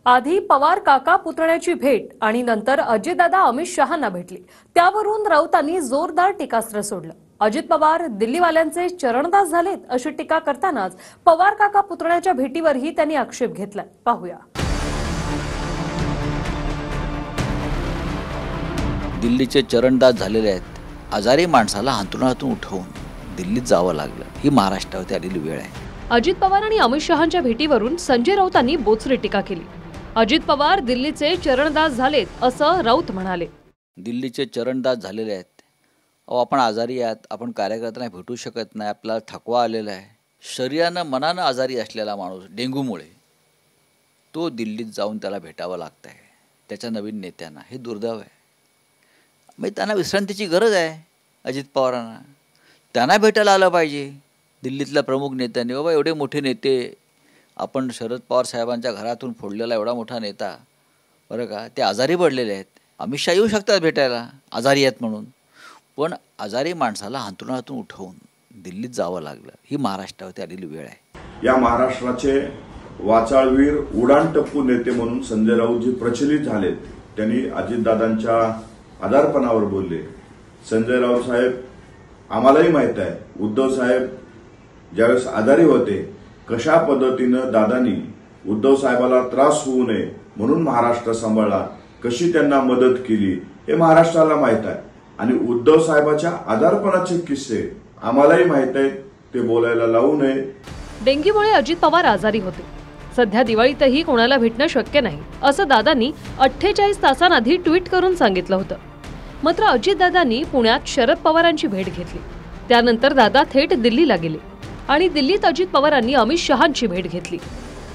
आधी पवार काका पुतण्याची भेट आणि नंतर अजितदादा अमित शहांना भेटली। त्यावरून राऊतांनी जोरदार टीकास्त्र सोडलं। अजित पवार दिल्लीवाल्यांचे चरणदास झालेत अशी टीका करतानाच पवार काका पुतण्याच्या भेटीवरही त्यांनी आक्षेप घेतलाय। पाहूया। दिल्लीचे चरणदास झालेले आहेत। आजारी माणसाला अंथरुणातून उठवून दिल्लीत जावं लागलं, ही महाराष्ट्रावरती आलेली वेळ आहे। अजित पवार आणि अमित शहांच्या भेटीवरून संजय राऊतांनी बोचरी टीका केली। अजित पवार दिल्लीचे चरणदास झालेत असं राऊत म्हणाले। दिल्लीचे चरणदास झालेले आहेत। आपण आजारी आहात, आपण कार्यकर्त्यांना भेटू शकत नाही, आपल्याला थकवा आलेला आहे। शरीरानं मनानं आजारी असलेला माणूस डेंग्यूमुळे तो दिल्लीत जाऊन त्याला भेटावं लागतंय त्याच्या नवीन नेत्यांना, हे दुर्दैव आहे। मग त्यांना विश्रांतीची गरज आहे। अजित पवारांना त्यांना भेटायला आलं पाहिजे। दिल्लीतल्या प्रमुख नेत्यांनी, बाबा एवढे मोठे नेते, आपण शरद पवार साहेबांच्या घरातून फोडलेला एवढा मोठा नेता, बरं का, ते आजारी पडलेले आहेत। अमित शहा येऊ शकतात भेटायला, आजारी आहेत म्हणून, पण आजारी माणसाला अंथरुणातून उठवून दिल्लीत जावं लागलं, ही महाराष्ट्रावरती आलेली वेळ आहे। या महाराष्ट्राचे वाचाळवीर उडाणटप्पू नेते म्हणून संजय राऊत जी प्रचलित झालेत, त्यांनी अजितदादांच्या आजारपणावर बोलले। संजय राऊत साहेब, आम्हालाही माहित आहे उद्धव साहेब ज्यावेळेस आजारी होते कशा पद्धतीनं दादांनी उद्धव साहेबाला त्रास होऊ नये म्हणून महाराष्ट्र सांभाळला, कशी त्यांना मदत केली हे महाराष्ट्राला माहित आहे। आणि उद्धव साहेबाच्या आजारपणाचे किस्से आम्हालाही माहित आहेत, ते बोलायला लावू नये। डेंग्यूमुळे अजित पवार आजारी होते। सध्या दिवाळीतही कोणाला भेटणं शक्य नाही असं दादांनी 48 तासांआधी ट्विट करून सांगितलं होतं। मात्र अजितदादांनी पुण्यात शरद पवारांची भेट घेतली। त्यानंतर दादा थेट दिल्लीला गेले आणि दिल्लीत अजित पवारांनी अमित शहांची भेट घेतली।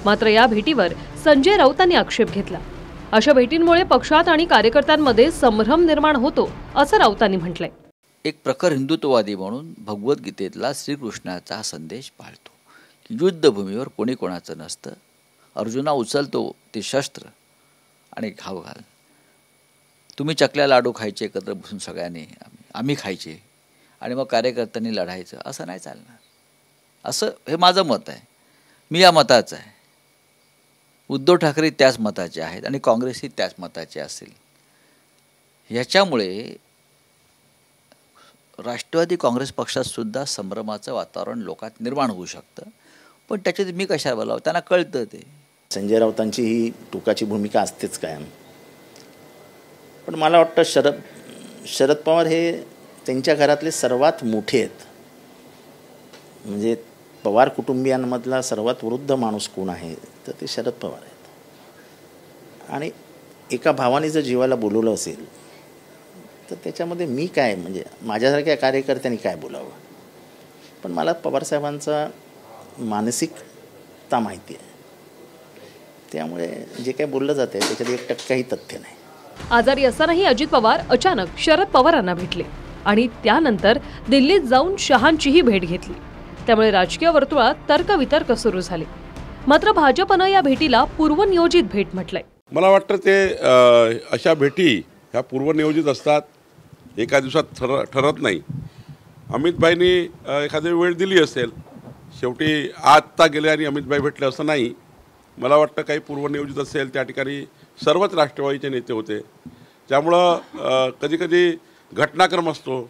मात्र या भेटीवर संजय राऊतांनी आक्षेप घेतला। अशा भेटींमुळे पक्षात आणि कार्यकर्त्यांमध्ये संभ्रम निर्माण होतो असं राऊतांनी म्हटलंय। एक प्रखर हिंदुत्ववादी म्हणून भगवद्गीतेतला श्रीकृष्णाचा हा संदेश पाळतो की युद्धभूमीवर कोणी कोणाचं नसतं। अर्जुना उचलतो ते शस्त्र आणि घाव घाल। तुम्ही चकल्या लाडू खायचे एकत्र बसून सगळ्यांनी, आम्ही खायचे आणि मग कार्यकर्त्यांनी लढायचं, असं नाही चालणार। असं हे माझं मत आहे, मी या मताचं आहे। उद्धव ठाकरे त्याच मताचे आहेत आणि काँग्रेसही त्याच मताचे असेल। ह्याच्यामुळे राष्ट्रवादी काँग्रेस पक्षात सुद्धा संभ्रमाचं वातावरण लोकात निर्माण होऊ शकतं, पण त्याच्यात मी कशाला बोलावं, त्यांना कळतं ते। संजय राऊतांची ही टोकाची भूमिका असतेच कायम, पण मला वाटतं शरद पवार हे त्यांच्या घरातले सर्वात मोठे आहेत। म्हणजे पवार कुटुंबियांमधला सर्वात वृद्ध माणूस कोण आहे तर ते शरद पवार आहेत। आणि एका भावाने जर जीवाला बोलवलं असेल तर त्याच्यामध्ये मी काय, म्हणजे माझ्यासारख्या कार्यकर्त्यांनी काय बोलावं। पण मला पवारसाहेबांचा मानसिकता माहिती आहे, त्यामुळे जे काही बोललं जाते त्याच्यात 1% तथ्य नाही। आजारी असतानाही अजित पवार अचानक शरद पवारांना भेटले आणि त्यानंतर दिल्लीत जाऊन शहांचीही भेट घेतली। त्यामुळे राजकीय वर्तुळात तर्कवितर्क सुरू झाले। मात्र भाजपनं या भेटीला पूर्वनियोजित भेट म्हटलंय। मला वाटतं ते अशा भेटी ह्या पूर्वनियोजित असतात, एका दिवसात ठरत नाही। अमितभाईंनी एखादी वेळ दिली असेल, शेवटी आत्ता गेले आणि अमितभाई भेटले असं नाही। मला वाटतं काही पूर्वनियोजित असेल, त्या ठिकाणी सर्वच राष्ट्रवादीचे नेते होते, त्यामुळं कधीकधी घटनाक्रम असतो,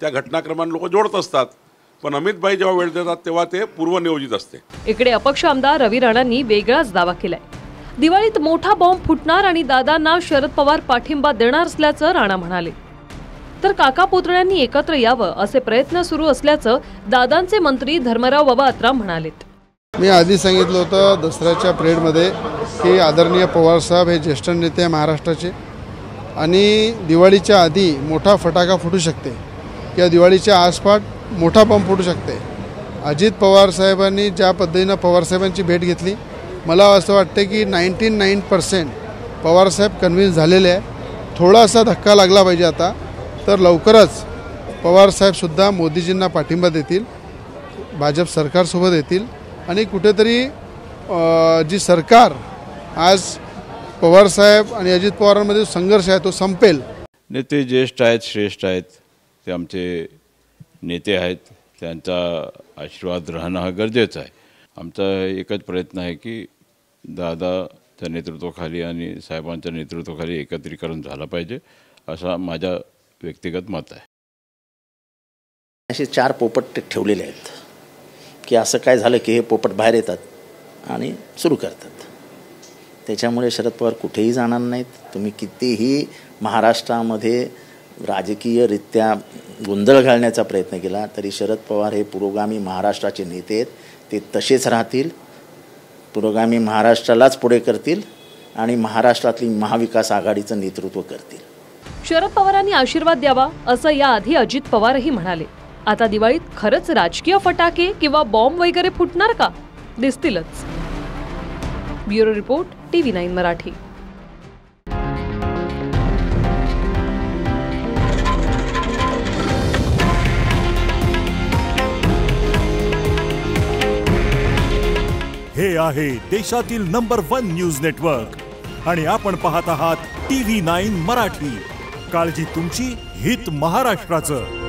त्या घटनाक्रमांना लोक जोडत असतात, पण अमितभाई जेव्हा वेळ देतात तेव्हा ते पूर्वनियोजित असते। इकडे अपक्ष आमदार रवी राणांनी वेगळाच दावा केलाय। दिवाळीत मोठा बॉम्ब फुटणार आणि दादांना शरद पवार पाठिंबा देणार असल्याचं राणा म्हणाले। तर काका पुतण्यांनी एकत्र यावं असे प्रयत्न सुरू असल्याचं दादांचे मंत्री धर्मराव बाबा अत्राम म्हणालेत। मी आधी सांगितलं होतं दसऱ्याच्या परेडमध्ये की आदरणीय पवार साहेब हे ज्येष्ठ नेते आहे महाराष्ट्राचे, आणि दिवाळीच्या आधी मोठा फटाका फुटू शकते किंवा दिवाळीच्या आसपास मोठा बॉम्ब फुटू शकते। अजित पवार साहेबांनी ज्या पद्धतीनं पवारसाहेबांची भेट घेतली, मला असं वाटतं की 99% पवारसाहेब कन्व्हिन्स झालेले आहे। थोडासा धक्का लागला पाहिजे आता, तर लवकरच पवारसाहेबसुद्धा मोदीजींना पाठिंबा देतील, भाजप सरकारसोबत येतील आणि कुठेतरी जी सरकार आज पवारसाहेब आणि अजित पवारांमध्ये संघर्ष आहे तो संपेल। नेते ज्येष्ठ आहेत, श्रेष्ठ आहेत, ते आमचे नेते आहेत, त्यांचा आशीर्वाद राहणं हा गरजेचं आहे। आमचा एकच प्रयत्न आहे की दादा त्या नेतृत्वाखाली आणि साहेबांच्या नेतृत्वाखाली एकत्रीकरण झालं पाहिजे असा माझा व्यक्तिगत मत आहे. असे 4 पोपट ठेवलेले आहेत की असं काय झालं की हे पोपट बाहेर येतात आणि सुरू करतात. त्याच्यामुळे शरद पवार कुठेही जाणार नाहीत. तुम्ही कितीही महाराष्ट्रामध्ये राजकीयरित्या गोंधळ घालण्याचा प्रयत्न केला तरी शरद पवार हे पुरोगामी महाराष्ट्राचे नेते आहेत. ते तसेच राहतील, पुरोगामी महाराष्ट्रालाच पुढे करतील आणि महाराष्ट्रातली महाविकास आघाडीचं नेतृत्व करतील. शरद पवारांनी आशीर्वाद द्यावा असं याआधी अजित पवारही म्हणाले. आता दिवाळीत खरंच राजकीय फटाके किंवा बॉम्ब वगैरे फुटणार का? दिसतीलच. Bureau report, TV9 Marathi. हे आहे देशातील नंबर 1 न्यूज नेटवर्क आणि आपण पाहत आहात TV9 मराठी. काळजी तुमची, हित महाराष्ट्राचं.